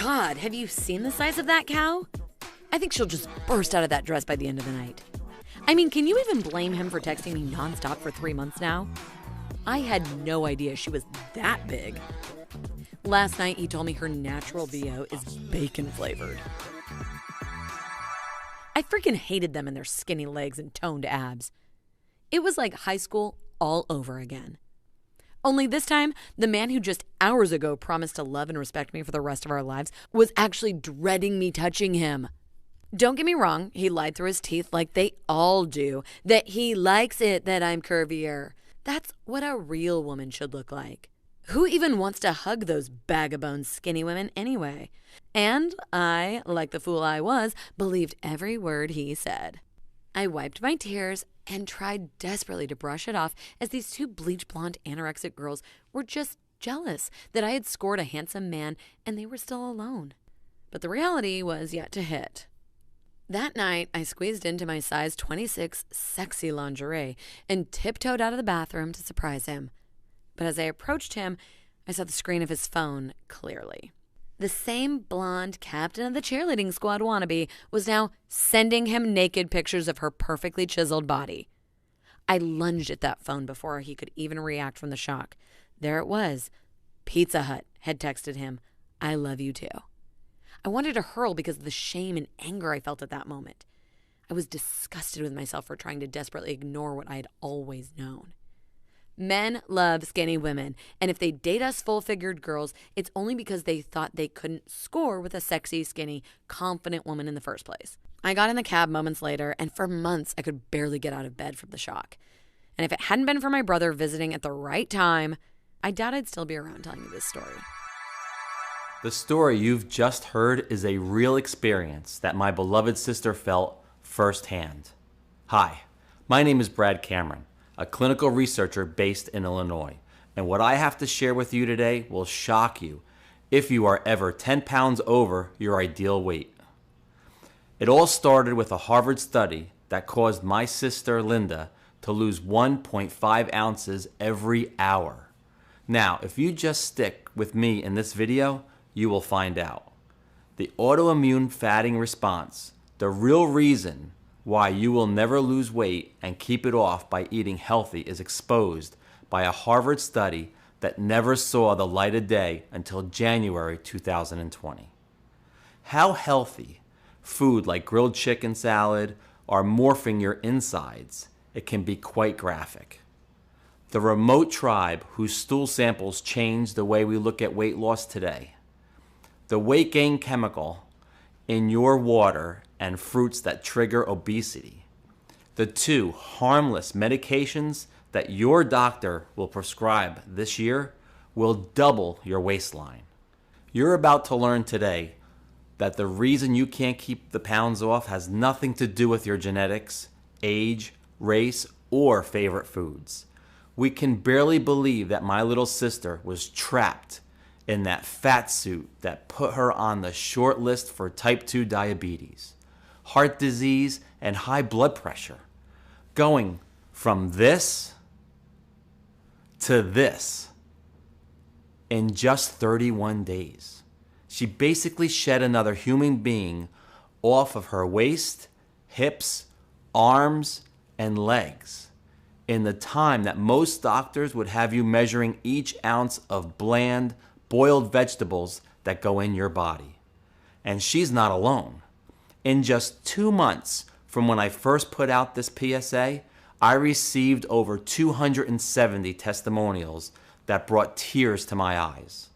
God, have you seen the size of that cow? I think she'll just burst out of that dress by the end of the night. I mean, can you even blame him for texting me nonstop for 3 months now? I had no idea she was that big. Last night, he told me her natural VO is bacon flavored. I freaking hated them and their skinny legs and toned abs. It was like high school all over again. Only this time, the man who just hours ago promised to love and respect me for the rest of our lives was actually dreading me touching him. Don't get me wrong, he lied through his teeth like they all do, that he likes it that I'm curvier. That's what a real woman should look like. Who even wants to hug those bag-of-bones skinny women anyway? And I, like the fool I was, believed every word he said. I wiped my tears and tried desperately to brush it off as these two bleach blonde anorexic girls were just jealous that I had scored a handsome man and they were still alone. But the reality was yet to hit. That night, I squeezed into my size 26 sexy lingerie and tiptoed out of the bathroom to surprise him. But as I approached him, I saw the screen of his phone clearly. The same blonde captain of the cheerleading squad wannabe was now sending him naked pictures of her perfectly chiseled body. I lunged at that phone before he could even react from the shock. There it was. Pizza Hut had texted him, "I love you too." I wanted to hurl because of the shame and anger I felt at that moment. I was disgusted with myself for trying to desperately ignore what I had always known. Men love skinny women, and if they date us full-figured girls, it's only because they thought they couldn't score with a sexy, skinny, confident woman in the first place. I got in the cab moments later, and for months I could barely get out of bed from the shock. And if it hadn't been for my brother visiting at the right time, I doubt I'd still be around telling you this story. The story you've just heard is a real experience that my beloved sister felt firsthand. Hi, my name is Brad Cameron, a clinical researcher based in Illinois, and what I have to share with you today will shock you if you are ever 10 pounds over your ideal weight. It all started with a Harvard study that caused my sister Linda to lose 1.5 ounces every hour. Now, if you just stick with me in this video, you will find out. The autoimmune fatting response, the real reason why you will never lose weight and keep it off by eating healthy, is exposed by a Harvard study that never saw the light of day until January 2020. How healthy food like grilled chicken salad are morphing your insides, it can be quite graphic. The remote tribe whose stool samples changed the way we look at weight loss today. The weight gain chemical in your water and fruits that trigger obesity. The two harmless medications that your doctor will prescribe this year will double your waistline. You're about to learn today that the reason you can't keep the pounds off has nothing to do with your genetics, age, race, or favorite foods. We can barely believe that my little sister was trapped in that fat suit that put her on the short list for type 2 diabetes, heart disease, and high blood pressure. Going from this to this in just 31 days. She basically shed another human being off of her waist, hips, arms, and legs in the time that most doctors would have you measuring each ounce of bland, boiled vegetables that go in your body. And she's not alone. In just 2 months from when I first put out this PSA, I received over 270 testimonials that brought tears to my eyes.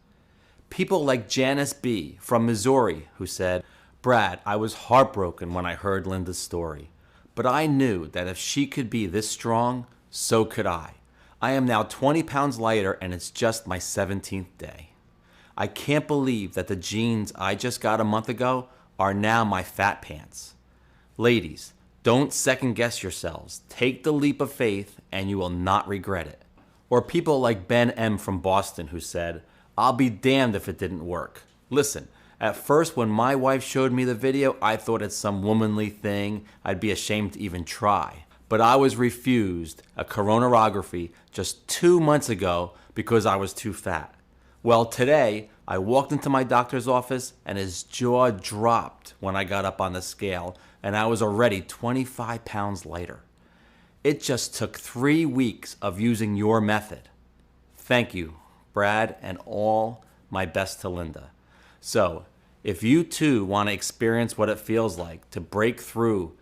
People like Janice B. from Missouri who said, "Brad, I was heartbroken when I heard Linda's story, but I knew that if she could be this strong, so could I. I am now 20 pounds lighter and it's just my 17th day. I can't believe that the jeans I just got a month ago are now my fat pants." Ladies, don't second guess yourselves. Take the leap of faith and you will not regret it. Or people like Ben M. from Boston who said, "I'll be damned if it didn't work." Listen, at first when my wife showed me the video, I thought it's some womanly thing I'd be ashamed to even try. But I was refused a coronarography just 2 months ago because I was too fat. Well, today I walked into my doctor's office and his jaw dropped when I got up on the scale, and I was already 25 pounds lighter. It just took 3 weeks of using your method. Thank you, Brad, and all my best to Linda. So, if you too want to experience what it feels like to break through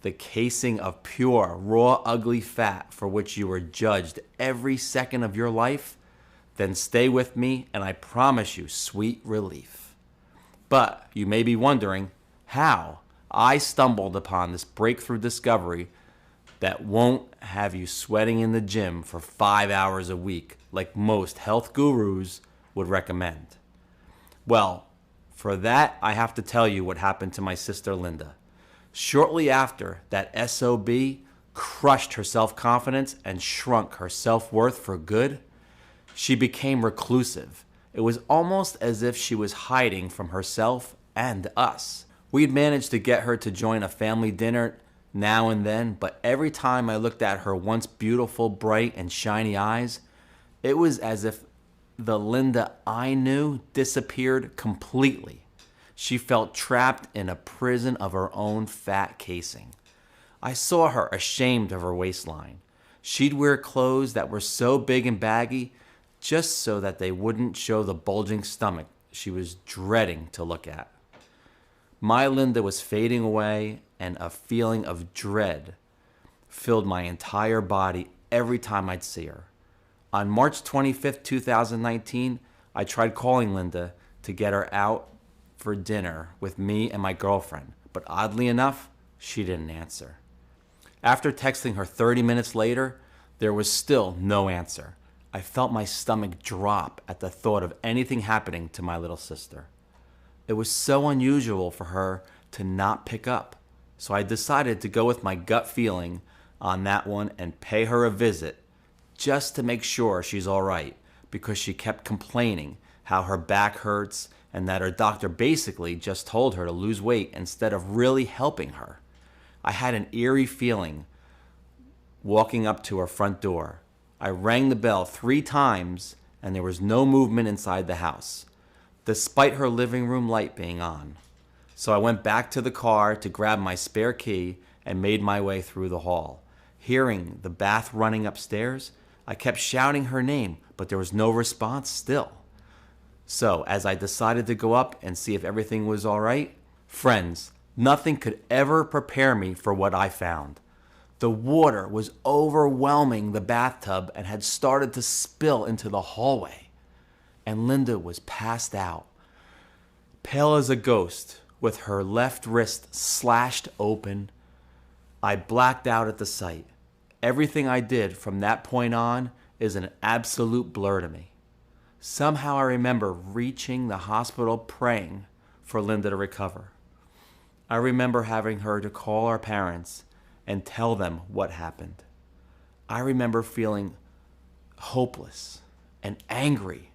the casing of pure, raw, ugly fat for which you were judged every second of your life, then stay with me and I promise you sweet relief. But you may be wondering how I stumbled upon this breakthrough discovery that won't have you sweating in the gym for 5 hours a week like most health gurus would recommend. Well, for that, I have to tell you what happened to my sister Linda. Shortly after, that SOB crushed her self-confidence and shrunk her self-worth for good. She became reclusive. It was almost as if she was hiding from herself and us. We'd managed to get her to join a family dinner now and then, but every time I looked at her once beautiful, bright, and shiny eyes, it was as if the Linda I knew disappeared completely. She felt trapped in a prison of her own fat casing. I saw her ashamed of her waistline. She'd wear clothes that were so big and baggy just so that they wouldn't show the bulging stomach she was dreading to look at. My Linda was fading away, and a feeling of dread filled my entire body every time I'd see her. On March 25th, 2019, I tried calling Linda to get her out for dinner with me and my girlfriend, but oddly enough, she didn't answer. After texting her 30 minutes later, there was still no answer. I felt my stomach drop at the thought of anything happening to my little sister. It was so unusual for her to not pick up, so I decided to go with my gut feeling on that one and pay her a visit just to make sure she's all right, because she kept complaining how her back hurts and that her doctor basically just told her to lose weight instead of really helping her. I had an eerie feeling walking up to her front door. I rang the bell 3 times and there was no movement inside the house, despite her living room light being on. So I went back to the car to grab my spare key and made my way through the hall. Hearing the bath running upstairs, I kept shouting her name, but there was no response still. So as I decided to go up and see if everything was all right, friends, nothing could ever prepare me for what I found. The water was overwhelming the bathtub and had started to spill into the hallway. And Linda was passed out, pale as a ghost, with her left wrist slashed open. I blacked out at the sight. Everything I did from that point on is an absolute blur to me. Somehow I remember reaching the hospital praying for Linda to recover. I remember having her to call our parents and tell them what happened. I remember feeling hopeless and angry.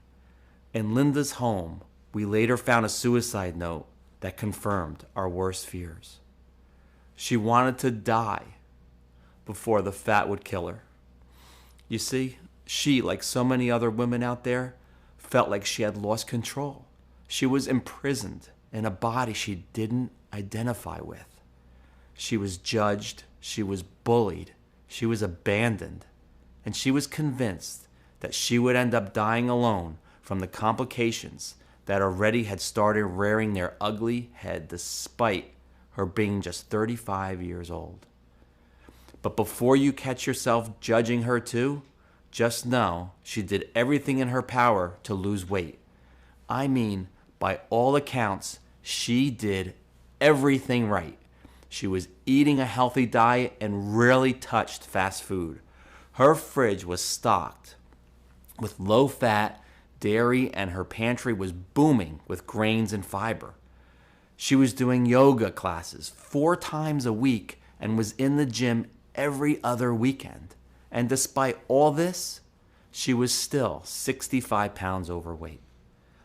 In Linda's home, we later found a suicide note that confirmed our worst fears. She wanted to die before the fat would kill her. You see, she, like so many other women out there, felt like she had lost control. She was imprisoned in a body she didn't identify with. She was judged, she was bullied, she was abandoned, and she was convinced that she would end up dying alone from the complications that already had started rearing their ugly head despite her being just 35 years old. But before you catch yourself judging her too, just know she did everything in her power to lose weight. I mean, by all accounts, she did everything right. She was eating a healthy diet and rarely touched fast food. Her fridge was stocked with low-fat dairy and her pantry was booming with grains and fiber. She was doing yoga classes 4 times a week and was in the gym every other weekend. And despite all this, she was still 65 pounds overweight.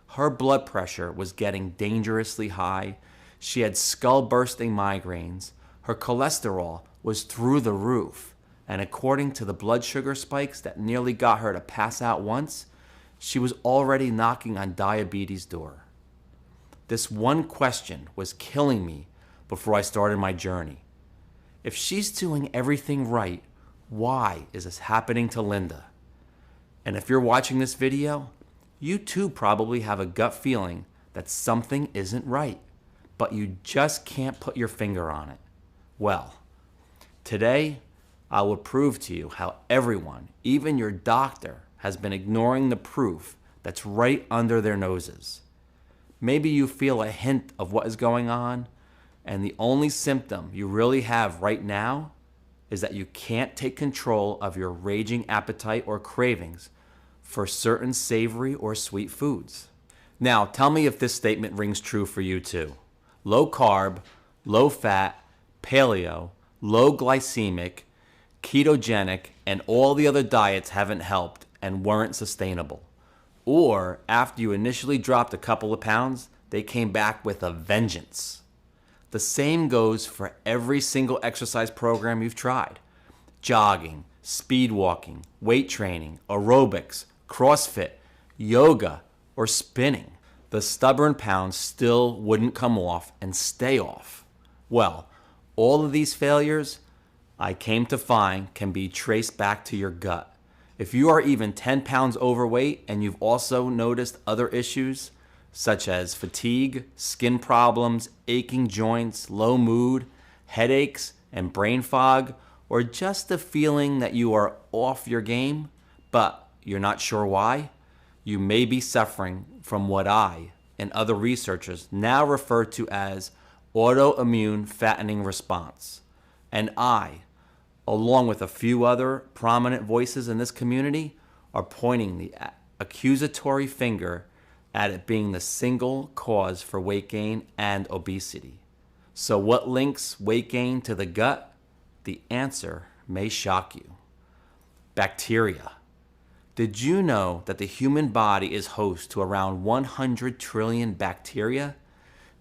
Her blood pressure was getting dangerously high. She had skull-bursting migraines. Her cholesterol was through the roof. And according to the blood sugar spikes that nearly got her to pass out once, she was already knocking on diabetes' door. This one question was killing me before I started my journey. If she's doing everything right, why is this happening to Linda? And if you're watching this video, you too probably have a gut feeling that something isn't right, but you just can't put your finger on it. Well, today I will prove to you how everyone, even your doctor, has been ignoring the proof that's right under their noses. Maybe you feel a hint of what is going on, and the only symptom you really have right now is that you can't take control of your raging appetite or cravings for certain savory or sweet foods. Now, tell me if this statement rings true for you too. Low carb, low fat, paleo, low glycemic, ketogenic, and all the other diets haven't helped and weren't sustainable. Or after you initially dropped a couple of pounds, they came back with a vengeance. The same goes for every single exercise program you've tried. Jogging, speed walking, weight training, aerobics, CrossFit, yoga, or spinning. The stubborn pounds still wouldn't come off and stay off. Well, all of these failures, I came to find, can be traced back to your gut. If you are even 10 pounds overweight and you've also noticed other issues, such as fatigue, skin problems, aching joints, low mood, headaches, and brain fog, or just the feeling that you are off your game, but you're not sure why, you may be suffering from what I and other researchers now refer to as autoimmune fattening response. And I, along with a few other prominent voices in this community, are pointing the accusatory finger at it being the single cause for weight gain and obesity. So what links weight gain to the gut? The answer may shock you. Bacteria. Did you know that the human body is host to around 100 trillion bacteria?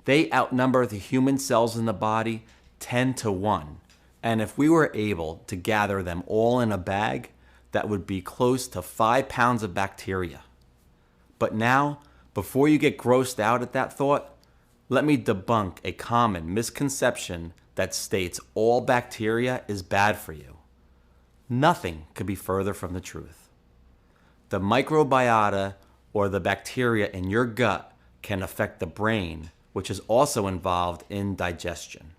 They outnumber the human cells in the body 10 to 1. And if we were able to gather them all in a bag, that would be close to 5 pounds of bacteria. But now, before you get grossed out at that thought, let me debunk a common misconception that states all bacteria is bad for you. Nothing could be further from the truth. The microbiota, or the bacteria in your gut, can affect the brain, which is also involved in digestion.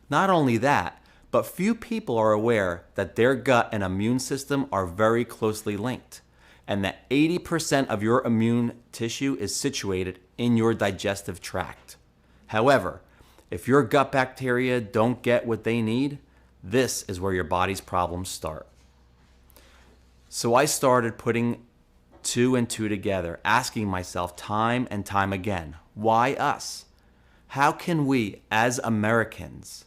Not only that, but few people are aware that their gut and immune system are very closely linked, and that 80% of your immune tissue is situated in your digestive tract. However, if your gut bacteria don't get what they need, this is where your body's problems start. So I started putting two and two together, asking myself time and time again, why us? How can we, as Americans,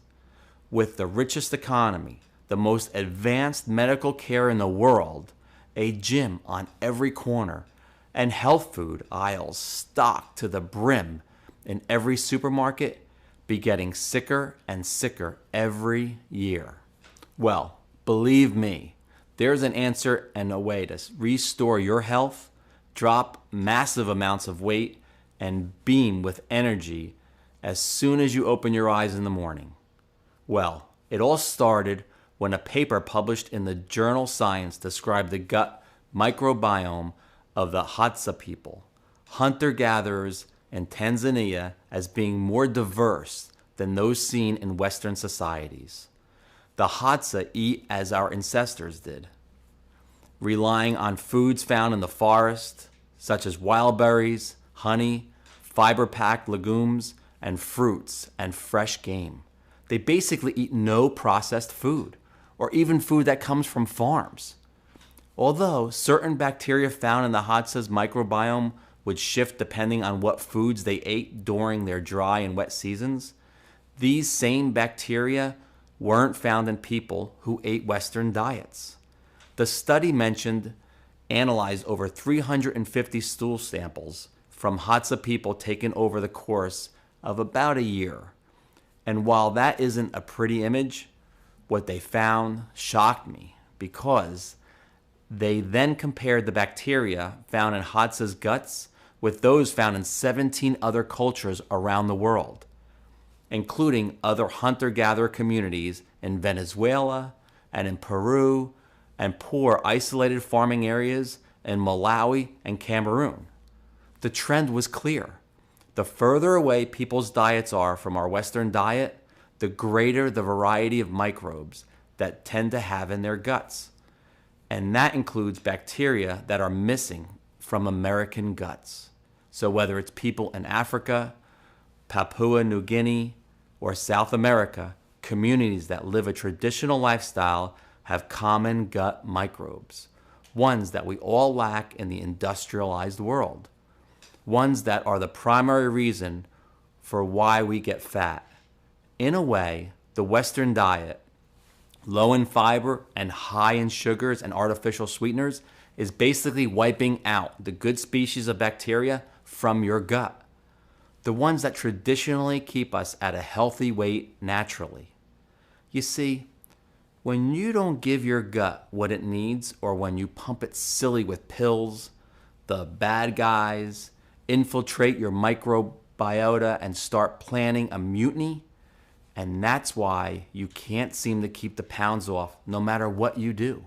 with the richest economy, the most advanced medical care in the world, a gym on every corner, and health food aisles stocked to the brim in every supermarket, be getting sicker and sicker every year? Well, believe me, there's an answer and a way to restore your health, drop massive amounts of weight, and beam with energy as soon as you open your eyes in the morning. Well, it all started when a paper published in the journal Science described the gut microbiome of the Hadza people, hunter-gatherers in Tanzania, as being more diverse than those seen in Western societies. The Hadza eat as our ancestors did, relying on foods found in the forest, such as wild berries, honey, fiber-packed legumes, and fruits and fresh game. They basically eat no processed food, or even food that comes from farms. Although certain bacteria found in the Hadza's microbiome would shift depending on what foods they ate during their dry and wet seasons, these same bacteria weren't found in people who ate Western diets. The study mentioned analyzed over 350 stool samples from Hadza people taken over the course of about a year. And while that isn't a pretty image, what they found shocked me, because They then compared the bacteria found in Hadza's guts with those found in 17 other cultures around the world, including other hunter-gatherer communities in Venezuela and in Peru, and poor isolated farming areas in Malawi and Cameroon. The trend was clear. The further away people's diets are from our Western diet, the greater the variety of microbes that tend to have in their guts. And that includes bacteria that are missing from American guts. So whether it's people in Africa, Papua New Guinea, or South America, communities that live a traditional lifestyle have common gut microbes, ones that we all lack in the industrialized world, ones that are the primary reason for why we get fat. In a way, the Western diet, low in fiber and high in sugars and artificial sweeteners, is basically wiping out the good species of bacteria from your gut, the ones that traditionally keep us at a healthy weight naturally. You see, when you don't give your gut what it needs, or when you pump it silly with pills, the bad guys infiltrate your microbiota and start planning a mutiny, and that's why you can't seem to keep the pounds off no matter what you do.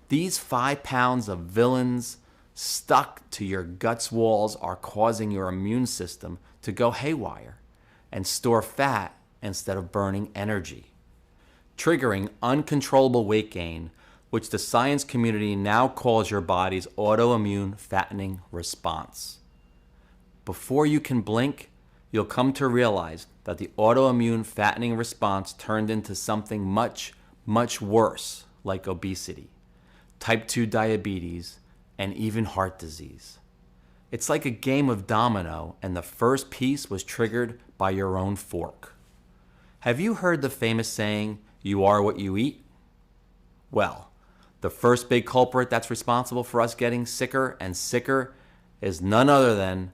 These 5 pounds of villains stuck to your gut's walls are causing your immune system to go haywire and store fat instead of burning energy, triggering uncontrollable weight gain, which the science community now calls your body's autoimmune fattening response. Before you can blink, you'll come to realize that the autoimmune fattening response turned into something much, much worse, like obesity, type 2 diabetes, and even heart disease. It's like a game of domino, and the first piece was triggered by your own fork. Have you heard the famous saying, "You are what you eat"? Well, the first big culprit that's responsible for us getting sicker and sicker is none other than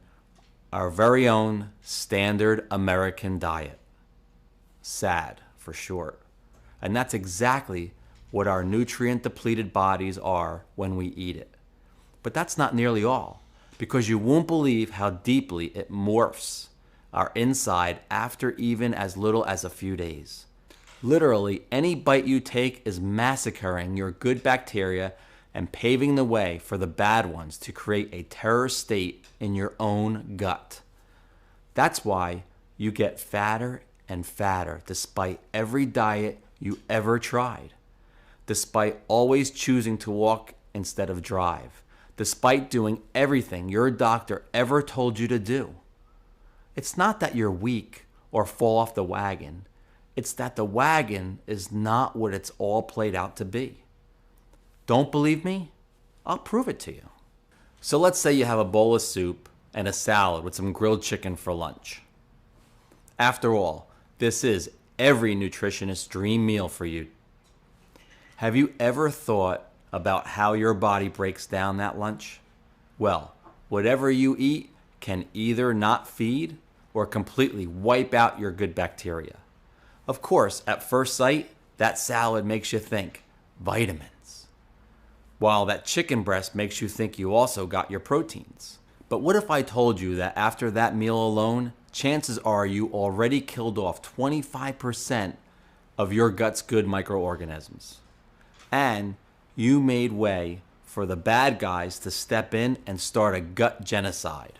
our very own standard American diet. SAD for short. And that's exactly what our nutrient-depleted bodies are when we eat it. But that's not nearly all, because you won't believe how deeply it morphs our inside after even as little as a few days. Literally, any bite you take is massacring your good bacteria and paving the way for the bad ones to create a terror state in your own gut. That's why you get fatter and fatter despite every diet you ever tried, despite always choosing to walk instead of drive, despite doing everything your doctor ever told you to do. It's not that you're weak or fall off the wagon. It's that the wagon is not what it's all played out to be. Don't believe me? I'll prove it to you. So let's say you have a bowl of soup and a salad with some grilled chicken for lunch. After all, this is every nutritionist's dream meal for you. Have you ever thought about how your body breaks down that lunch? Well, whatever you eat can either not feed or completely wipe out your good bacteria. Of course, at first sight, that salad makes you think vitamins, while that chicken breast makes you think you also got your proteins. But what if I told you that after that meal alone, chances are you already killed off 25% of your gut's good microorganisms, and you made way for the bad guys to step in and start a gut genocide?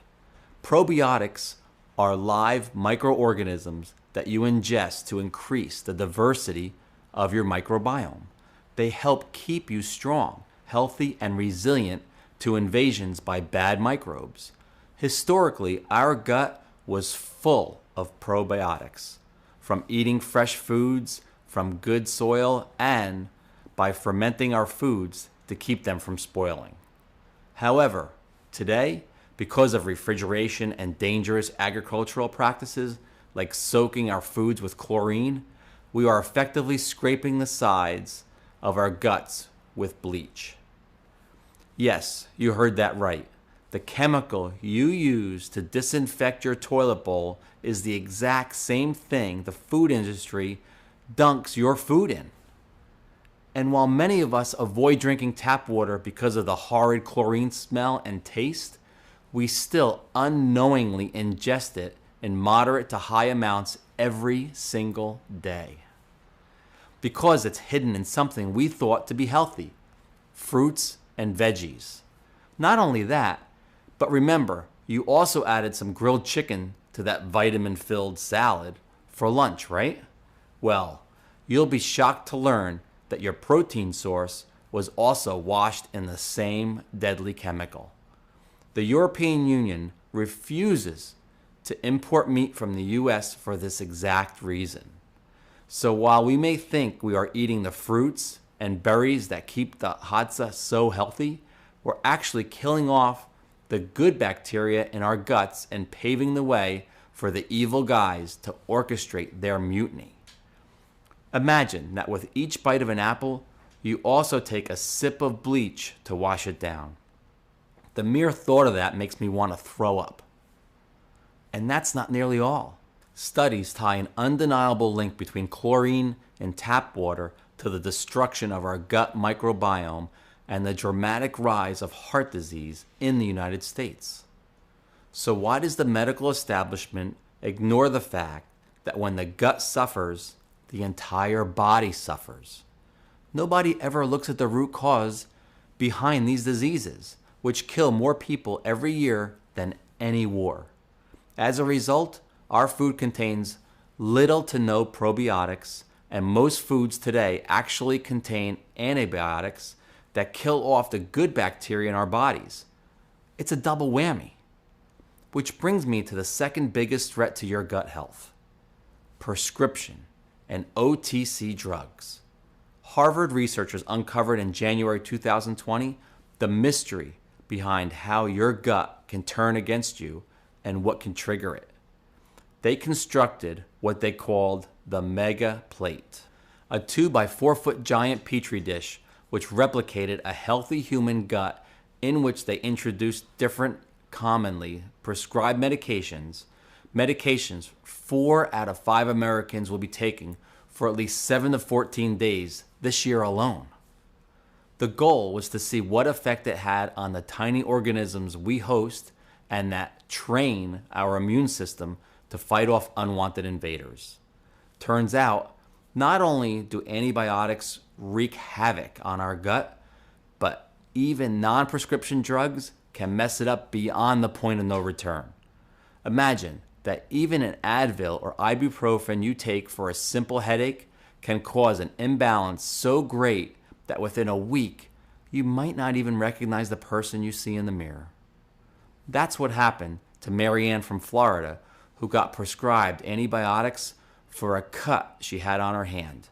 Probiotics are live microorganisms that you ingest to increase the diversity of your microbiome. They help keep you strong, healthy, and resilient to invasions by bad microbes. Historically, our gut was full of probiotics, from eating fresh foods, from good soil, and by fermenting our foods to keep them from spoiling. However, today, because of refrigeration and dangerous agricultural practices like soaking our foods with chlorine, we are effectively scraping the sides of our guts with bleach. Yes, you heard that right. The chemical you use to disinfect your toilet bowl is the exact same thing the food industry dunks your food in. And while many of us avoid drinking tap water because of the horrid chlorine smell and taste, we still unknowingly ingest it in moderate to high amounts every single day. Because it's hidden in something we thought to be healthy, fruits and veggies. Not only that, but remember, you also added some grilled chicken to that vitamin-filled salad for lunch, right? Well, you'll be shocked to learn that your protein source was also washed in the same deadly chemical. The European Union refuses to import meat from the US for this exact reason. So while we may think we are eating the fruits and berries that keep the hatza so healthy, we're actually killing off the good bacteria in our guts and paving the way for the evil guys to orchestrate their mutiny. Imagine that with each bite of an apple, you also take a sip of bleach to wash it down. The mere thought of that makes me want to throw up. And that's not nearly all. Studies tie an undeniable link between chlorine in tap water to the destruction of our gut microbiome and the dramatic rise of heart disease in the United States. So why does the medical establishment ignore the fact that when the gut suffers, the entire body suffers? Nobody ever looks at the root cause behind these diseases, which kill more people every year than any war. As a result, our food contains little to no probiotics, and most foods today actually contain antibiotics that kill off the good bacteria in our bodies. It's a double whammy. Which brings me to the second biggest threat to your gut health: prescription and OTC drugs. Harvard researchers uncovered in January 2020 the mystery behind how your gut can turn against you and what can trigger it. They constructed what they called the mega plate, a 2 by 4 foot giant petri dish which replicated a healthy human gut, in which they introduced different commonly prescribed medications 4 out of 5 Americans will be taking for at least 7 to 14 days this year alone. The goal was to see what effect it had on the tiny organisms we host and that train our immune system to fight off unwanted invaders. Turns out, not only do antibiotics wreak havoc on our gut, but even non-prescription drugs can mess it up beyond the point of no return. Imagine that even an Advil or ibuprofen you take for a simple headache can cause an imbalance so great that within a week, you might not even recognize the person you see in the mirror. That's what happened to Marianne from Florida, who got prescribed antibiotics for a cut she had on her hand.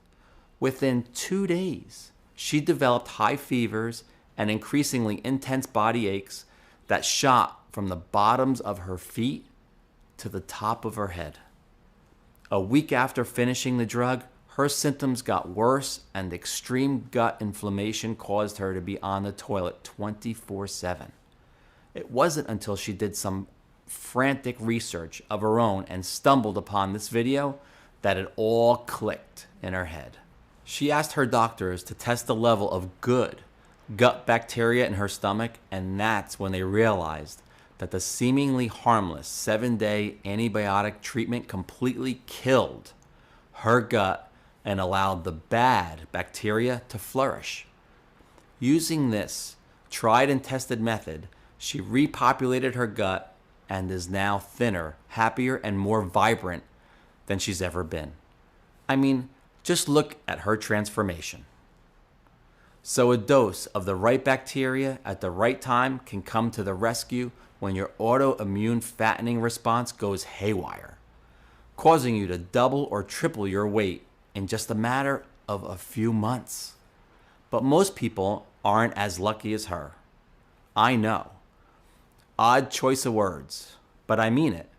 Within 2 days, she developed high fevers and increasingly intense body aches that shot from the bottoms of her feet to the top of her head. A week after finishing the drug, her symptoms got worse and extreme gut inflammation caused her to be on the toilet 24/7. It wasn't until she did some frantic research of her own and stumbled upon this video that it all clicked in her head. She asked her doctors to test the level of good gut bacteria in her stomach, and that's when they realized that the seemingly harmless 7-day antibiotic treatment completely killed her gut and allowed the bad bacteria to flourish. Using this tried and tested method, she repopulated her gut and is now thinner, happier, and more vibrant than she's ever been. I mean, just look at her transformation. So a dose of the right bacteria at the right time can come to the rescue when your autoimmune fattening response goes haywire, causing you to double or triple your weight in just a matter of a few months. But most people aren't as lucky as her. I know. Odd choice of words, but I mean it.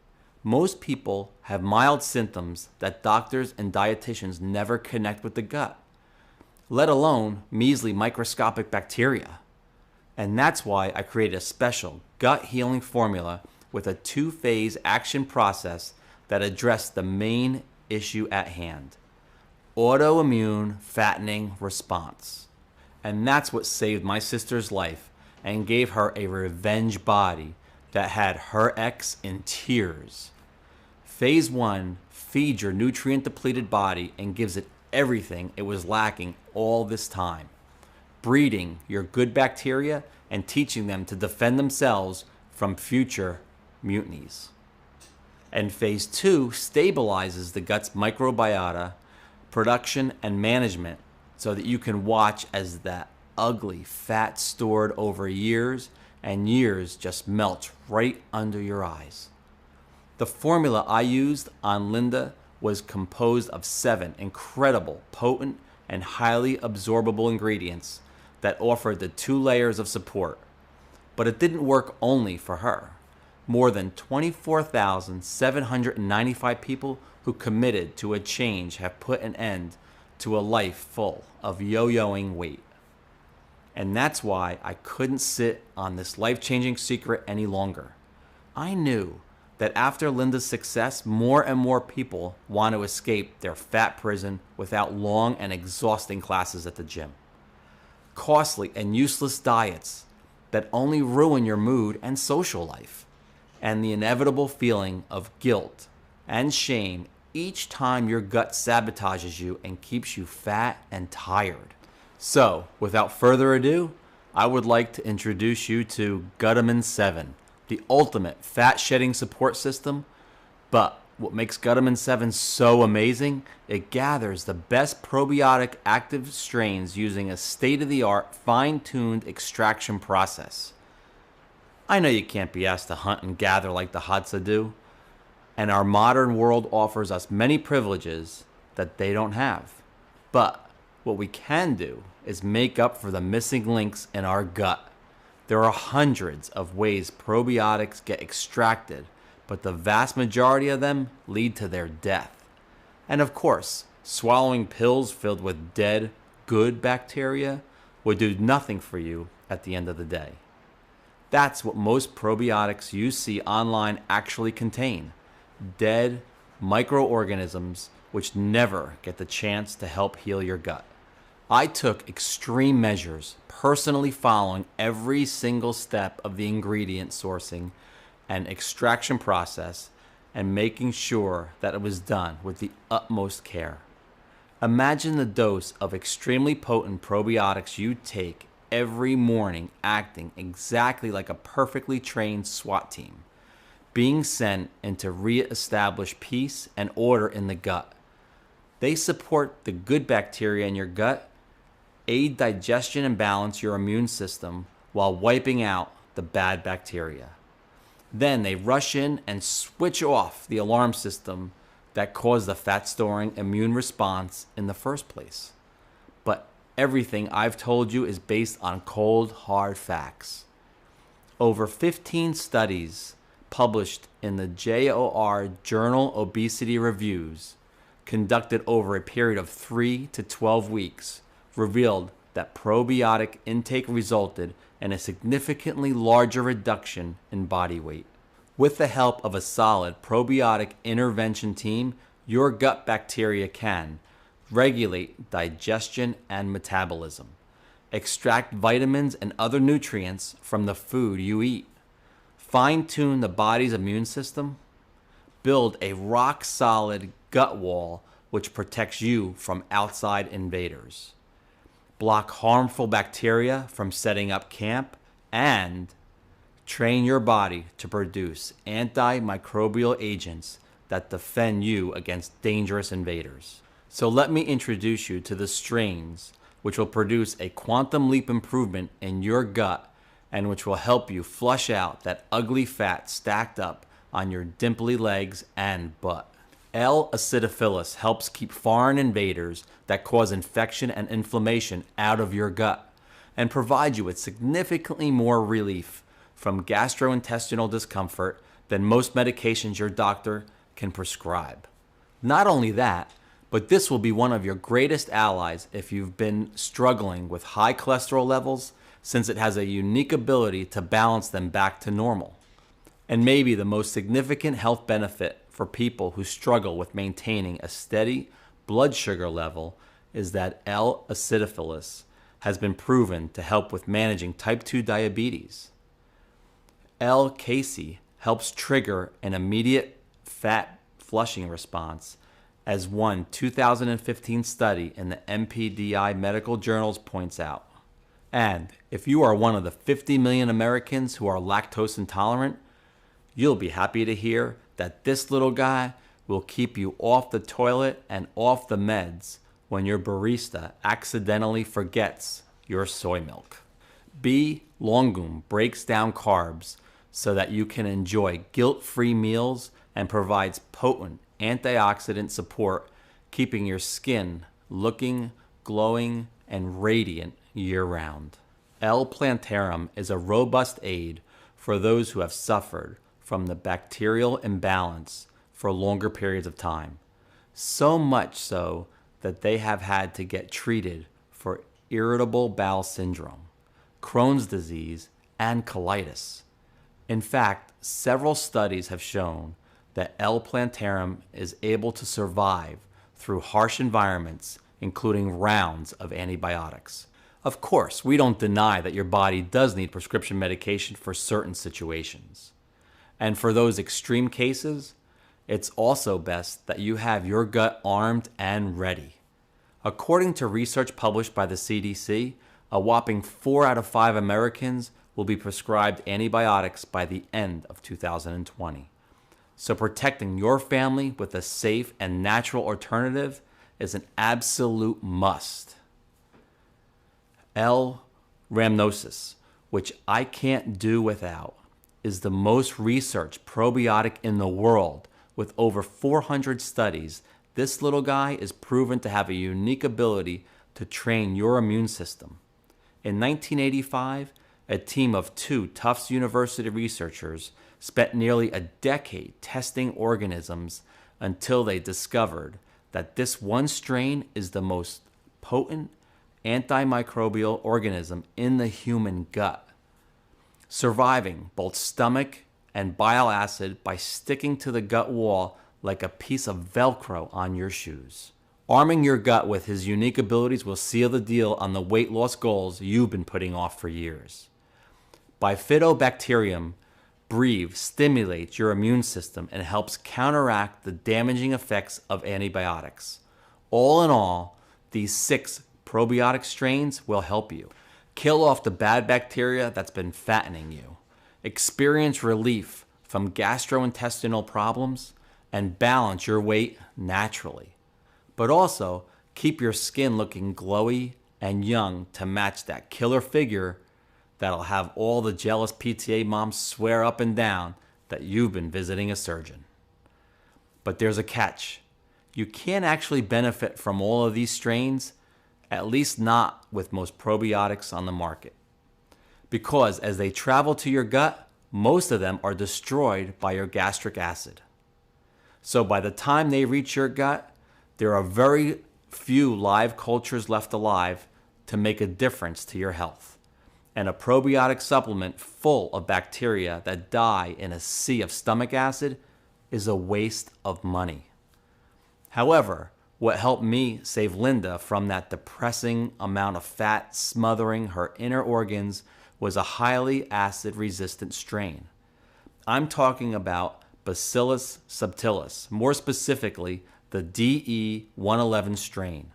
Most people have mild symptoms that doctors and dietitians never connect with the gut, let alone measly microscopic bacteria. And that's why I created a special gut healing formula with a 2-phase action process that addressed the main issue at hand. autoimmune fattening response. And that's what saved my sister's life and gave her a revenge body that had her ex in tears. Phase 1 feeds your nutrient-depleted body and gives it everything it was lacking all this time, breeding your good bacteria and teaching them to defend themselves from future mutinies. And phase 2 stabilizes the gut's microbiota production and management so that you can watch as that ugly fat stored over years and years just melts right under your eyes. The formula I used on Linda was composed of 7 incredible, potent, and highly absorbable ingredients that offered the 2 layers of support. But it didn't work only for her. More than 24,795 people who committed to a change have put an end to a life full of yo-yoing weight. And that's why I couldn't sit on this life-changing secret any longer. I knew that after Linda's success, more and more people want to escape their fat prison without long and exhausting classes at the gym. Costly and useless diets that only ruin your mood and social life, and the inevitable feeling of guilt and shame each time your gut sabotages you and keeps you fat and tired. So, without further ado, I would like to introduce you to Gutamin 7, the ultimate fat-shedding support system. But what makes Gutamin 7 so amazing, it gathers the best probiotic active strains using a state-of-the-art, fine-tuned extraction process. I know you can't be asked to hunt and gather like the Hadza do, and our modern world offers us many privileges that they don't have. But what we can do is make up for the missing links in our gut. There are hundreds of ways probiotics get extracted, but the vast majority of them lead to their death. And of course, swallowing pills filled with dead, good bacteria would do nothing for you at the end of the day. That's what most probiotics you see online actually contain: dead microorganisms which never get the chance to help heal your gut. I took extreme measures, personally following every single step of the ingredient sourcing and extraction process, and making sure that it was done with the utmost care. Imagine the dose of extremely potent probiotics you take every morning, acting exactly like a perfectly trained SWAT team, being sent in to re-establish peace and order in the gut. They support the good bacteria in your gut, aid digestion and balance your immune system while wiping out the bad bacteria. Then they rush in and switch off the alarm system that caused the fat-storing immune response in the first place. But everything I've told you is based on cold, hard facts. Over 15 studies published in the JOR Journal Obesity Reviews, conducted over a period of 3 to 12 weeks, revealed that probiotic intake resulted in a significantly larger reduction in body weight. With the help of a solid probiotic intervention team, your gut bacteria can regulate digestion and metabolism, extract vitamins and other nutrients from the food you eat, fine-tune the body's immune system, build a rock-solid gut wall which protects you from outside invaders, block harmful bacteria from setting up camp, and train your body to produce antimicrobial agents that defend you against dangerous invaders. So let me introduce you to the strains which will produce a quantum leap improvement in your gut and which will help you flush out that ugly fat stacked up on your dimply legs and butt. L. acidophilus helps keep foreign invaders that cause infection and inflammation out of your gut and provide you with significantly more relief from gastrointestinal discomfort than most medications your doctor can prescribe. Not only that, but this will be one of your greatest allies if you've been struggling with high cholesterol levels, since it has a unique ability to balance them back to normal. And maybe the most significant health benefit for people who struggle with maintaining a steady blood sugar level is that L. acidophilus has been proven to help with managing type 2 diabetes. L. casei helps trigger an immediate fat flushing response, as one 2015 study in the MPDI Medical Journals points out. And if you are one of the 50 million Americans who are lactose intolerant, you'll be happy to hear that this little guy will keep you off the toilet and off the meds when your barista accidentally forgets your soy milk. B. longum breaks down carbs so that you can enjoy guilt-free meals and provides potent antioxidant support, keeping your skin looking, glowing, and radiant year-round. L. plantarum is a robust aid for those who have suffered from the bacterial imbalance for longer periods of time, so much so that they have had to get treated for irritable bowel syndrome, Crohn's disease, and colitis. In fact, several studies have shown that L. plantarum is able to survive through harsh environments, including rounds of antibiotics. Of course, we don't deny that your body does need prescription medication for certain situations. And for those extreme cases, it's also best that you have your gut armed and ready. According to research published by the CDC, a whopping 4 out of 5 Americans will be prescribed antibiotics by the end of 2020. So protecting your family with a safe and natural alternative is an absolute must. L. rhamnosus, which I can't do without, is the most researched probiotic in the world. With over 400 studies, this little guy is proven to have a unique ability to train your immune system. In 1985, a team of 2 Tufts University researchers spent nearly a decade testing organisms until they discovered that this one strain is the most potent antimicrobial organism in the human gut, surviving both stomach and bile acid by sticking to the gut wall like a piece of Velcro on your shoes. Arming your gut with his unique abilities will seal the deal on the weight loss goals you've been putting off for years. Bifidobacterium breve stimulates your immune system and helps counteract the damaging effects of antibiotics. All in all, these 6 probiotic strains will help you kill off the bad bacteria that's been fattening you, experience relief from gastrointestinal problems, and balance your weight naturally. But also keep your skin looking glowy and young to match that killer figure that'll have all the jealous PTA moms swear up and down that you've been visiting a surgeon. But there's a catch. You can't actually benefit from all of these strains, at least not with most probiotics on the market. Because as they travel to your gut, most of them are destroyed by your gastric acid. So by the time they reach your gut, there are very few live cultures left alive to make a difference to your health. And a probiotic supplement full of bacteria that die in a sea of stomach acid is a waste of money. However, what helped me save Linda from that depressing amount of fat smothering her inner organs was a highly acid-resistant strain. I'm talking about Bacillus subtilis, more specifically the DE111 strain.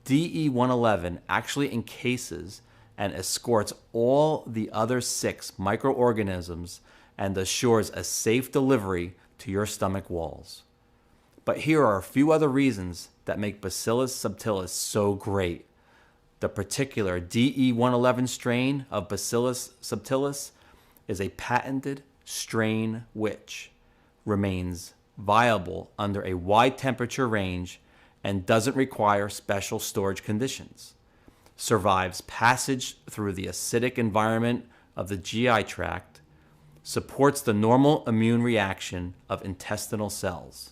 DE111 actually encases and escorts all the other 6 microorganisms and assures a safe delivery to your stomach walls. But here are a few other reasons that make Bacillus subtilis so great. The particular DE111 strain of Bacillus subtilis is a patented strain which remains viable under a wide temperature range and doesn't require special storage conditions, survives passage through the acidic environment of the GI tract, supports the normal immune reaction of intestinal cells,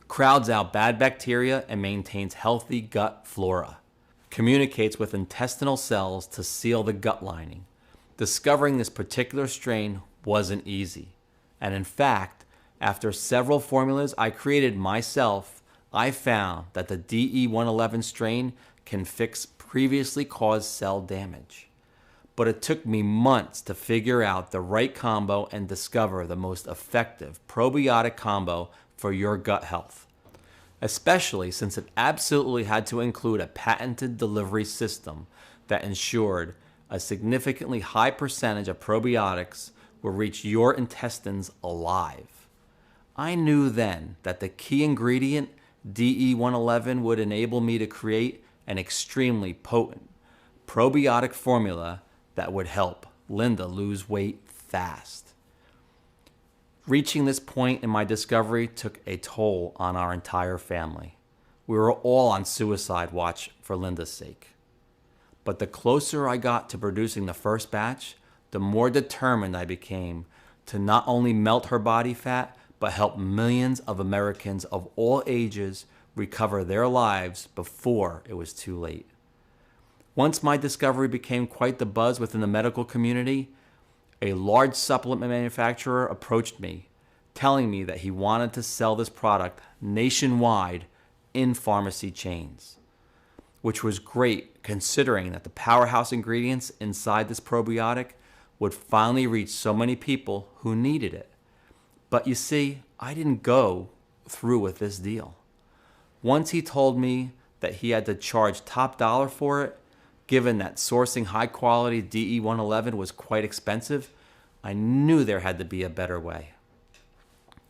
crowds out bad bacteria and maintains healthy gut flora, communicates with intestinal cells to seal the gut lining. Discovering this particular strain wasn't easy. And in fact, after several formulas I created myself, I found that the DE111 strain can fix previously caused cell damage. But it took me months to figure out the right combo and discover the most effective probiotic combo for your gut health, especially since it absolutely had to include a patented delivery system that ensured a significantly high percentage of probiotics will reach your intestines alive. I knew then that the key ingredient, DE111, would enable me to create an extremely potent probiotic formula that would help Linda lose weight fast. Reaching this point in my discovery took a toll on our entire family. We were all on suicide watch for Linda's sake. But the closer I got to producing the first batch, the more determined I became to not only melt her body fat, but help millions of Americans of all ages recover their lives before it was too late. Once my discovery became quite the buzz within the medical community, a large supplement manufacturer approached me, telling me that he wanted to sell this product nationwide in pharmacy chains, which was great considering that the powerhouse ingredients inside this probiotic would finally reach so many people who needed it. But you see, I didn't go through with this deal. Once he told me that he had to charge top dollar for it, given that sourcing high-quality DE111 was quite expensive, I knew there had to be a better way.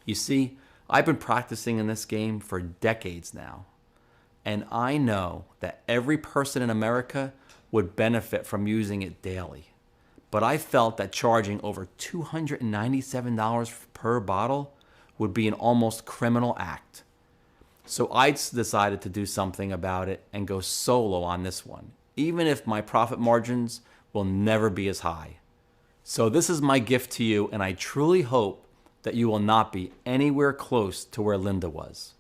You see, I've been practicing in this game for decades now, and I know that every person in America would benefit from using it daily. But I felt that charging over $297 per bottle would be an almost criminal act. So I decided to do something about it and go solo on this one, even if my profit margins will never be as high. So this is my gift to you, and I truly hope that you will not be anywhere close to where Linda was.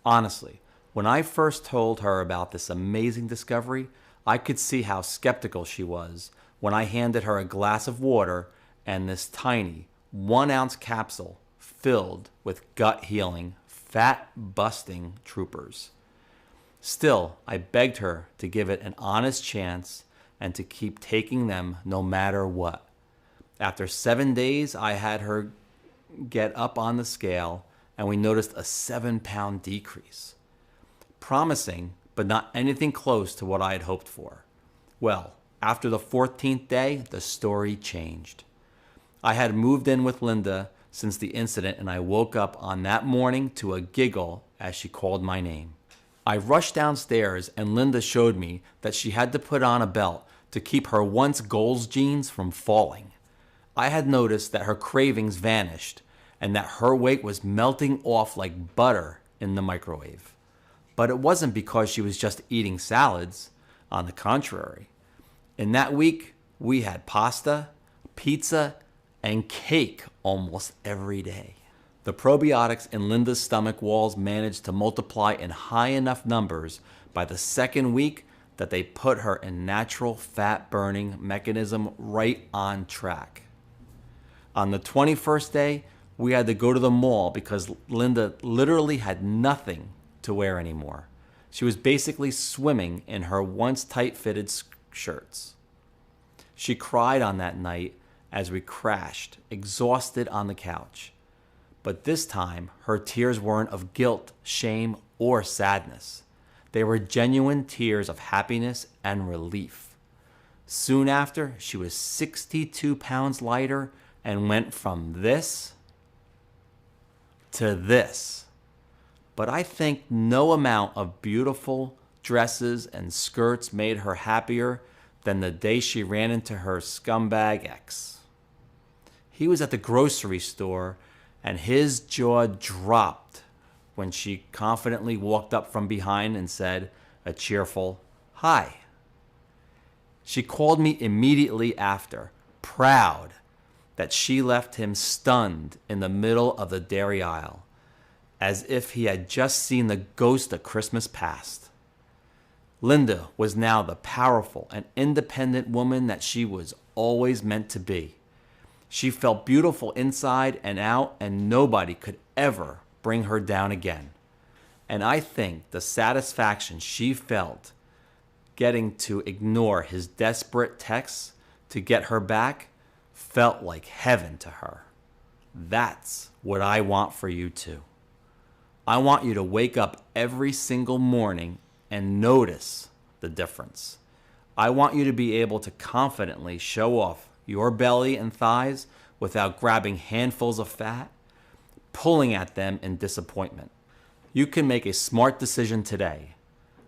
Honestly, when I first told her about this amazing discovery, I could see how skeptical she was when I handed her a glass of water and this tiny 1-ounce capsule filled with gut-healing, fat-busting troopers. Still, I begged her to give it an honest chance and to keep taking them no matter what. After 7 days, I had her get up on the scale, and we noticed a 7-pound decrease. Promising, but not anything close to what I had hoped for. Well, after the 14th day, the story changed. I had moved in with Linda since the incident, and I woke up on that morning to a giggle as she called my name. I rushed downstairs, and Linda showed me that she had to put on a belt to keep her once Gold's jeans from falling. I had noticed that her cravings vanished and that her weight was melting off like butter in the microwave. But it wasn't because she was just eating salads. On the contrary. In that week, we had pasta, pizza, and cake almost every day. The probiotics in Linda's stomach walls managed to multiply in high enough numbers by the second week that they put her in natural fat-burning mechanism right on track. On the 21st day, we had to go to the mall because Linda literally had nothing to wear anymore. She was basically swimming in her once tight-fitted shirts. She cried on that night as we crashed, exhausted on the couch. But this time, her tears weren't of guilt, shame, or sadness. They were genuine tears of happiness and relief. Soon after, she was 62 pounds lighter and went from this to this. But I think no amount of beautiful dresses and skirts made her happier than the day she ran into her scumbag ex. He was at the grocery store, and his jaw dropped when she confidently walked up from behind and said a cheerful, "Hi." She called me immediately after, proud that she left him stunned in the middle of the dairy aisle, as if he had just seen the ghost of Christmas past. Linda was now the powerful and independent woman that she was always meant to be. She felt beautiful inside and out, and nobody could ever bring her down again. And I think the satisfaction she felt getting to ignore his desperate texts to get her back felt like heaven to her. That's what I want for you too. I want you to wake up every single morning and notice the difference. I want you to be able to confidently show off your belly and thighs without grabbing handfuls of fat, pulling at them in disappointment. You can make a smart decision today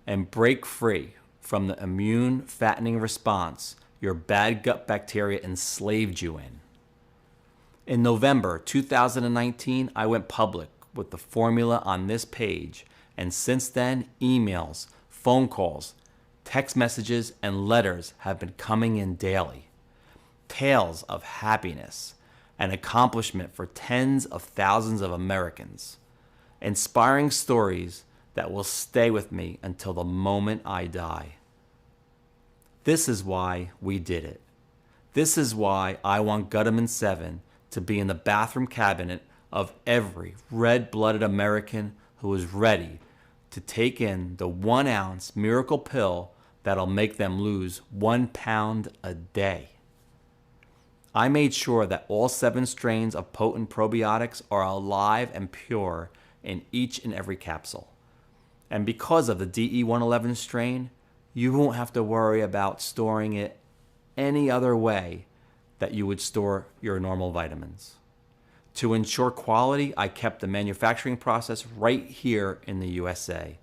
and break free from the immune fattening response your bad gut bacteria enslaved you in. In November 2019, I went public with the formula on this page, and since then, emails, phone calls, text messages, and letters have been coming in daily. Tales of happiness and accomplishment for tens of thousands of Americans. Inspiring stories that will stay with me until the moment I die. This is why we did it. This is why I want Gutamin 7 to be in the bathroom cabinet of every red-blooded American who is ready to take in the 1 ounce miracle pill that'll make them lose 1 pound a day. I made sure that all 7 strains of potent probiotics are alive and pure in each and every capsule. And because of the DE111 strain, you won't have to worry about storing it any other way that you would store your normal vitamins. To ensure quality, I kept the manufacturing process right here in the USA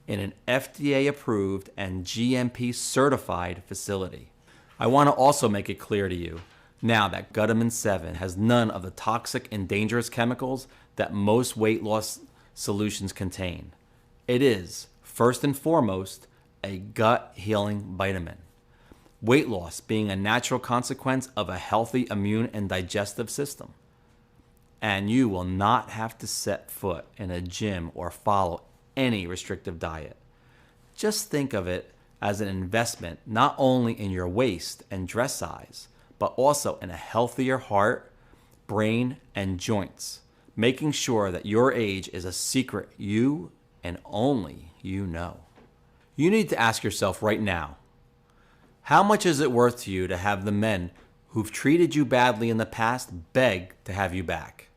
in an FDA-approved and GMP-certified facility. I want to also make it clear to you now that Gutamin 7 has none of the toxic and dangerous chemicals that most weight loss solutions contain. It is, first and foremost, a gut healing vitamin. Weight loss being a natural consequence of a healthy immune and digestive system. And you will not have to set foot in a gym or follow any restrictive diet. Just think of it as an investment not only in your waist and dress size, but also in a healthier heart, brain, and joints, making sure that your age is a secret you and only you know. You need to ask yourself right now, how much is it worth to you to have the men who've treated you badly in the past beg to have you back?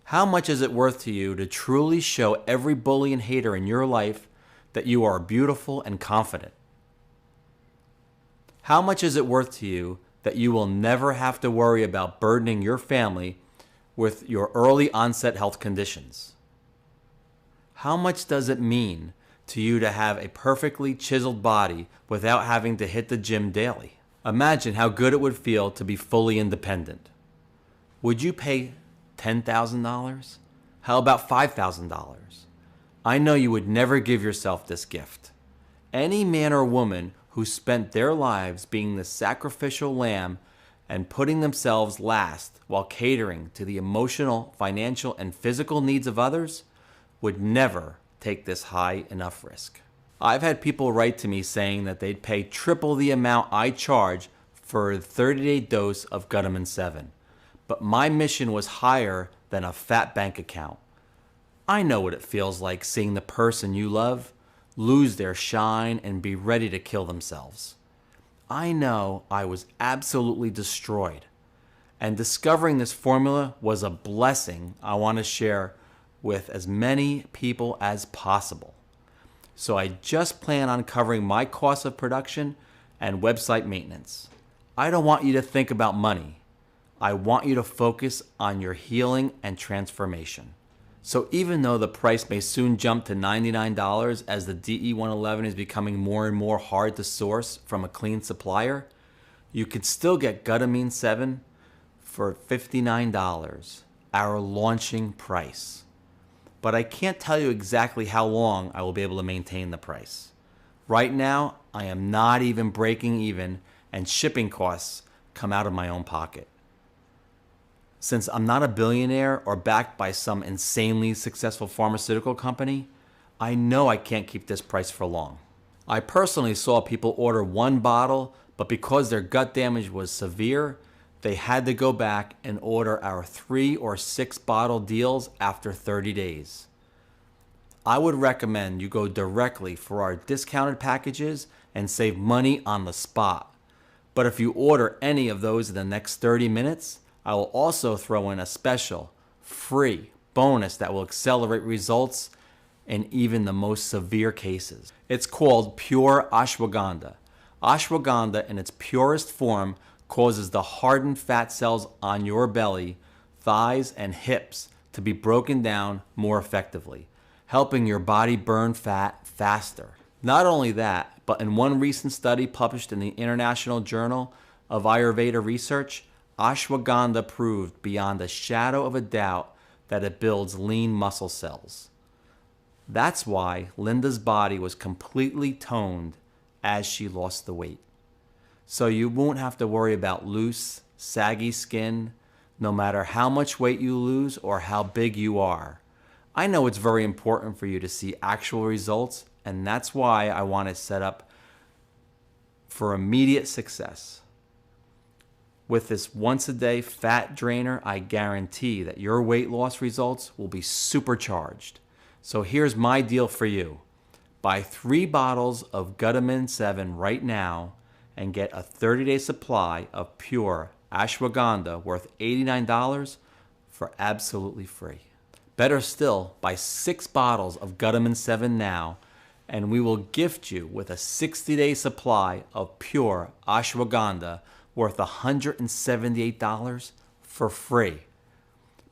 How much is it worth to you to truly show every bully and hater in your life that you are beautiful and confident? How much is it worth to you that you will never have to worry about burdening your family with your early onset health conditions? How much does it mean to you to have a perfectly chiseled body without having to hit the gym daily? Imagine how good it would feel to be fully independent. Would you pay $10,000? How about $5,000? I know you would never give yourself this gift. Any man or woman who spent their lives being the sacrificial lamb and putting themselves last while catering to the emotional, financial, and physical needs of others would never take this high enough risk. I've had people write to me saying that they'd pay triple the amount I charge for a 30-day dose of Gutamin 7. But my mission was higher than a fat bank account. I know what it feels like seeing the person you love lose their shine and be ready to kill themselves. I know I was absolutely destroyed. And discovering this formula was a blessing I want to share with as many people as possible. So I just plan on covering my costs of production and website maintenance. I don't want you to think about money. I want you to focus on your healing and transformation. So even though the price may soon jump to $99 as the DE111 is becoming more and more hard to source from a clean supplier, you could still get Gutamin 7 for $59, our launching price. But I can't tell you exactly how long I will be able to maintain the price. Right now, I am not even breaking even, and shipping costs come out of my own pocket. Since I'm not a billionaire or backed by some insanely successful pharmaceutical company, I know I can't keep this price for long. I personally saw people order 1 bottle, but because their gut damage was severe, they had to go back and order our 3 or 6 bottle deals after 30 days. I would recommend you go directly for our discounted packages and save money on the spot. But if you order any of those in the next 30 minutes, I will also throw in a special, free bonus that will accelerate results in even the most severe cases. It's called Pure Ashwagandha. Ashwagandha in its purest form causes the hardened fat cells on your belly, thighs, and hips to be broken down more effectively, helping your body burn fat faster. Not only that, but in one recent study published in the International Journal of Ayurveda Research, ashwagandha proved beyond a shadow of a doubt that it builds lean muscle cells. That's why Linda's body was completely toned as she lost the weight. So you won't have to worry about loose, saggy skin, no matter how much weight you lose or how big you are. I know it's very important for you to see actual results, and that's why I want it set up for immediate success. With this once-a-day fat drainer, I guarantee that your weight loss results will be supercharged. So here's my deal for you. Buy 3 bottles of Gutamin 7 right now and get a 30-day supply of pure ashwagandha worth $89 for absolutely free. Better still, buy 6 bottles of Gutamin 7 now, and we will gift you with a 60-day supply of pure ashwagandha worth $178 for free.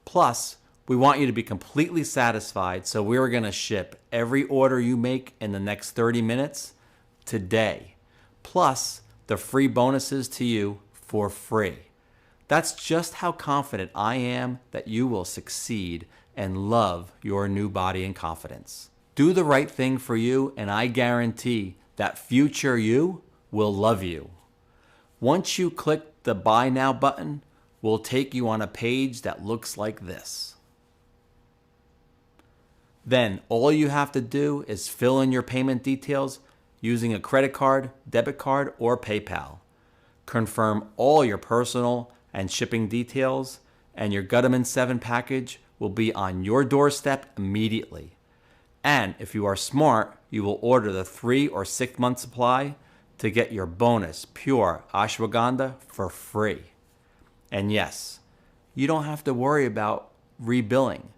Plus, we want you to be completely satisfied, so we're going to ship every order you make in the next 30 minutes today, plus the free bonuses to you for free. That's just how confident I am that you will succeed and love your new body and confidence. Do the right thing for you, and I guarantee that future you will love you. Once you click the Buy Now button, we'll take you on a page that looks like this. Then all you have to do is fill in your payment details using a credit card, debit card, or PayPal. Confirm all your personal and shipping details, and your Gutamin 7 package will be on your doorstep immediately. And if you are smart, you will order the 3 or 6 month supply to get your bonus pure ashwagandha for free. And yes, you don't have to worry about rebilling.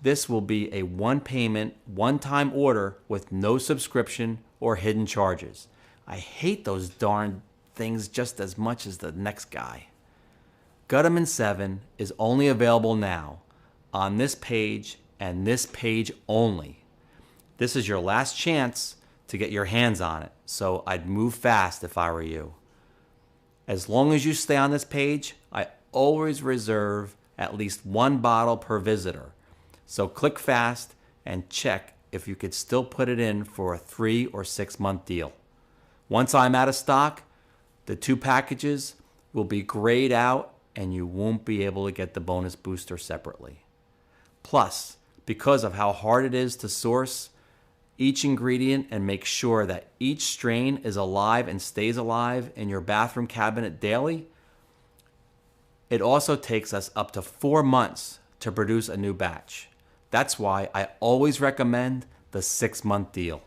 This will be a one-payment, one-time order with no subscription or hidden charges. I hate those darn things just as much as the next guy. Gutamin 7 is only available now on this page and this page only. This is your last chance to get your hands on it, so I'd move fast if I were you. As long as you stay on this page, I always reserve at least 1 bottle per visitor. So click fast and check if you could still put it in for a 3 or 6 month deal. Once I'm out of stock, the 2 packages will be grayed out and you won't be able to get the bonus booster separately. Plus, because of how hard it is to source each ingredient and make sure that each strain is alive and stays alive in your bathroom cabinet daily, it also takes us up to 4 months to produce a new batch. That's why I always recommend the 6-month deal.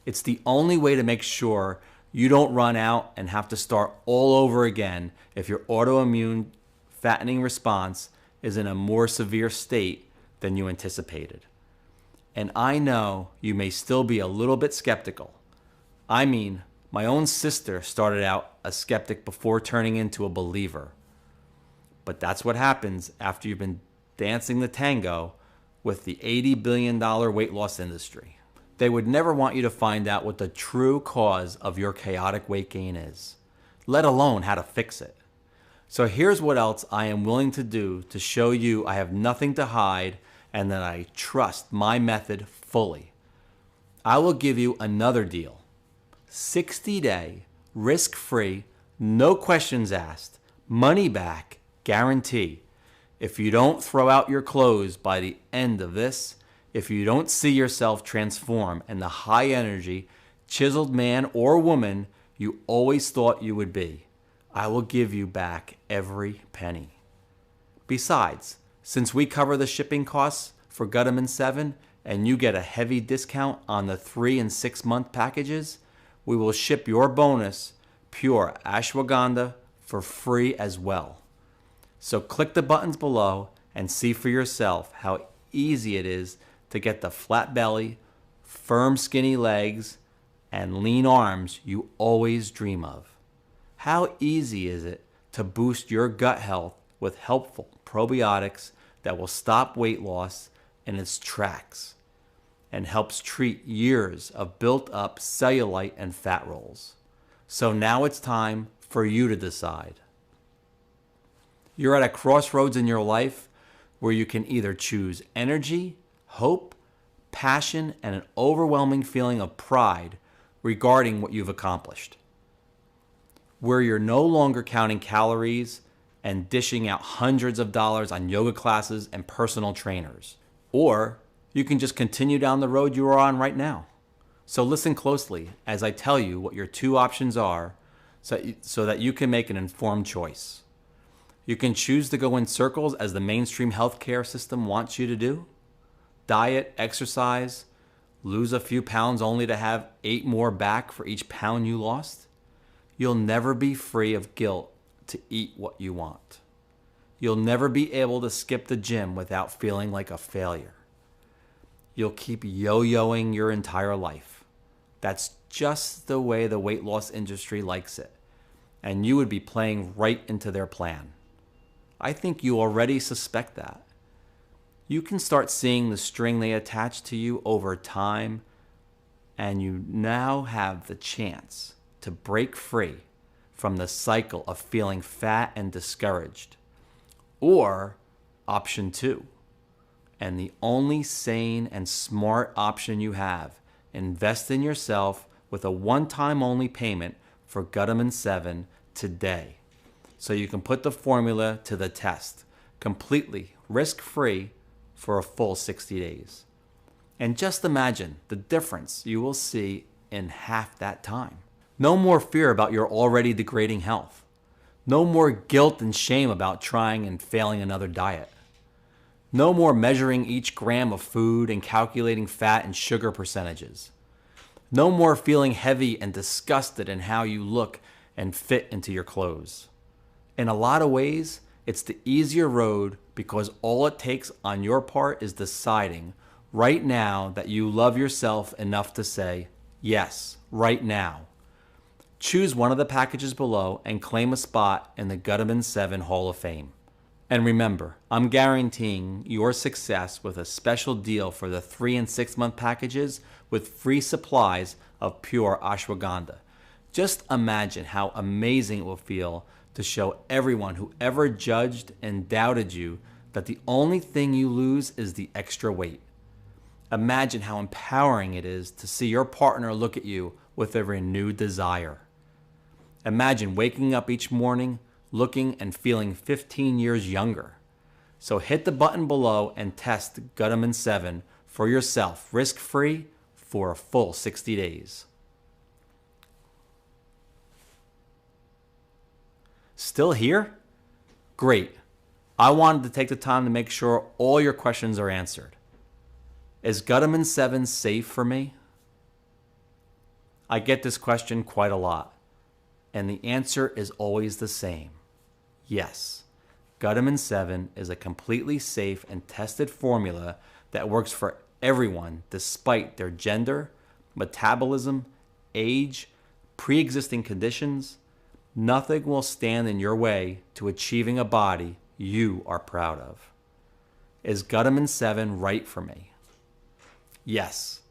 It's the only way to make sure you don't run out and have to start all over again if your autoimmune fattening response is in a more severe state than you anticipated. And I know you may still be a little bit skeptical. I mean, my own sister started out a skeptic before turning into a believer. But that's what happens after you've been dancing the tango with the $80 billion weight loss industry. They would never want you to find out what the true cause of your chaotic weight gain is, let alone how to fix it. So here's what else I am willing to do to show you I have nothing to hide and that I trust my method fully. I will give you another deal. 60-day, risk-free, no questions asked, money back, guarantee. If you don't throw out your clothes by the end of this, if you don't see yourself transform in the high energy, chiseled man or woman you always thought you would be, I will give you back every penny. Besides, since we cover the shipping costs for Gutamin 7 and you get a heavy discount on the 3 and 6 month packages, we will ship your bonus pure ashwagandha for free as well. So click the buttons below and see for yourself how easy it is to get the flat belly, firm skinny legs, and lean arms you always dream of. How easy is it to boost your gut health with helpful probiotics that will stop weight loss in its tracks and helps treat years of built-up cellulite and fat rolls. So now it's time for you to decide. You're at a crossroads in your life where you can either choose energy, hope, passion, and an overwhelming feeling of pride regarding what you've accomplished. Where you're no longer counting calories and dishing out hundreds of dollars on yoga classes and personal trainers. Or you can just continue down the road you are on right now. So listen closely as I tell you what your two options are so that you can make an informed choice. You can choose to go in circles as the mainstream healthcare system wants you to do. Diet, exercise, lose a few pounds only to have 8 more back for each pound you lost. You'll never be free of guilt to eat what you want. You'll never be able to skip the gym without feeling like a failure. You'll keep yo-yoing your entire life. That's just the way the weight loss industry likes it. And you would be playing right into their plan. I think you already suspect that. You can start seeing the string they attach to you over time, and you now have the chance to break free from the cycle of feeling fat and discouraged. Or option 2, and the only sane and smart option you have, invest in yourself with a one-time only payment for Gutamin 7 today, so you can put the formula to the test, completely risk-free for a full 60 days. And just imagine the difference you will see in half that time. No more fear about your already degrading health. No more guilt and shame about trying and failing another diet. No more measuring each gram of food and calculating fat and sugar percentages. No more feeling heavy and disgusted in how you look and fit into your clothes. In a lot of ways, it's the easier road because all it takes on your part is deciding right now that you love yourself enough to say, yes, right now. Choose one of the packages below and claim a spot in the Gutamin 7 Hall of Fame. And remember, I'm guaranteeing your success with a special deal for the 3 and 6 month packages with free supplies of pure ashwagandha. Just imagine how amazing it will feel to show everyone who ever judged and doubted you that the only thing you lose is the extra weight. Imagine how empowering it is to see your partner look at you with a renewed desire. Imagine waking up each morning looking and feeling 15 years younger. So hit the button below and test Gutamin 7 for yourself, risk-free, for a full 60 days. Still here? Great. I wanted to take the time to make sure all your questions are answered. Is Gutamin 7 safe for me? I get this question quite a lot, and the answer is always the same. Yes, Gutamin 7 is a completely safe and tested formula that works for everyone despite their gender, metabolism, age, pre-existing conditions. Nothing will stand in your way to achieving a body you are proud of. Is Gutamin 7 right for me? Yes,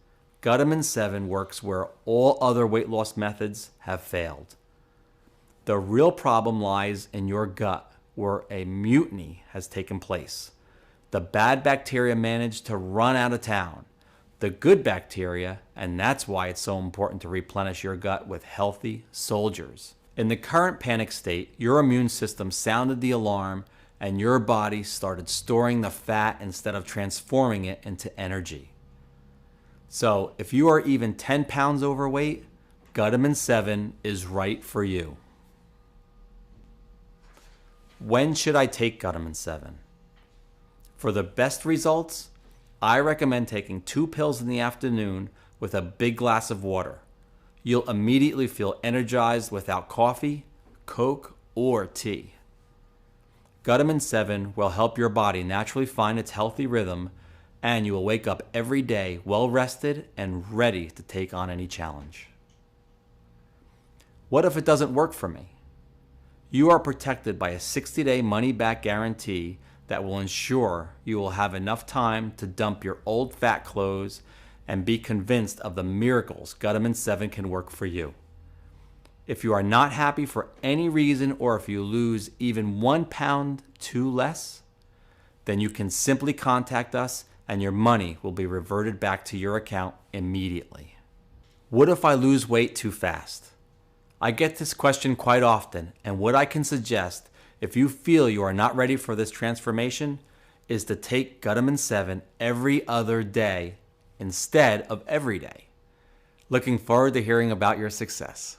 Gutamin 7 works where all other weight loss methods have failed. The real problem lies in your gut, where a mutiny has taken place. The bad bacteria managed to run out of town. The good bacteria, and that's why it's so important to replenish your gut with healthy soldiers. In the current panic state, your immune system sounded the alarm and your body started storing the fat instead of transforming it into energy. So if you are even 10 pounds overweight, Gutamin 7 is right for you. When should I take Gutamin 7? For the best results, I recommend taking 2 pills in the afternoon with a big glass of water. You'll immediately feel energized without coffee, Coke, or tea. Gutamin 7 will help your body naturally find its healthy rhythm, and you will wake up every day well rested and ready to take on any challenge. What if it doesn't work for me? You are protected by a 60-day money-back guarantee that will ensure you will have enough time to dump your old fat clothes and be convinced of the miracles Gutamin 7 can work for you. If you are not happy for any reason, or if you lose even 1 pound too less, then you can simply contact us and your money will be reverted back to your account immediately. What if I lose weight too fast? I get this question quite often, and what I can suggest if you feel you are not ready for this transformation is to take Gutamin 7 every other day instead of every day. Looking forward to hearing about your success.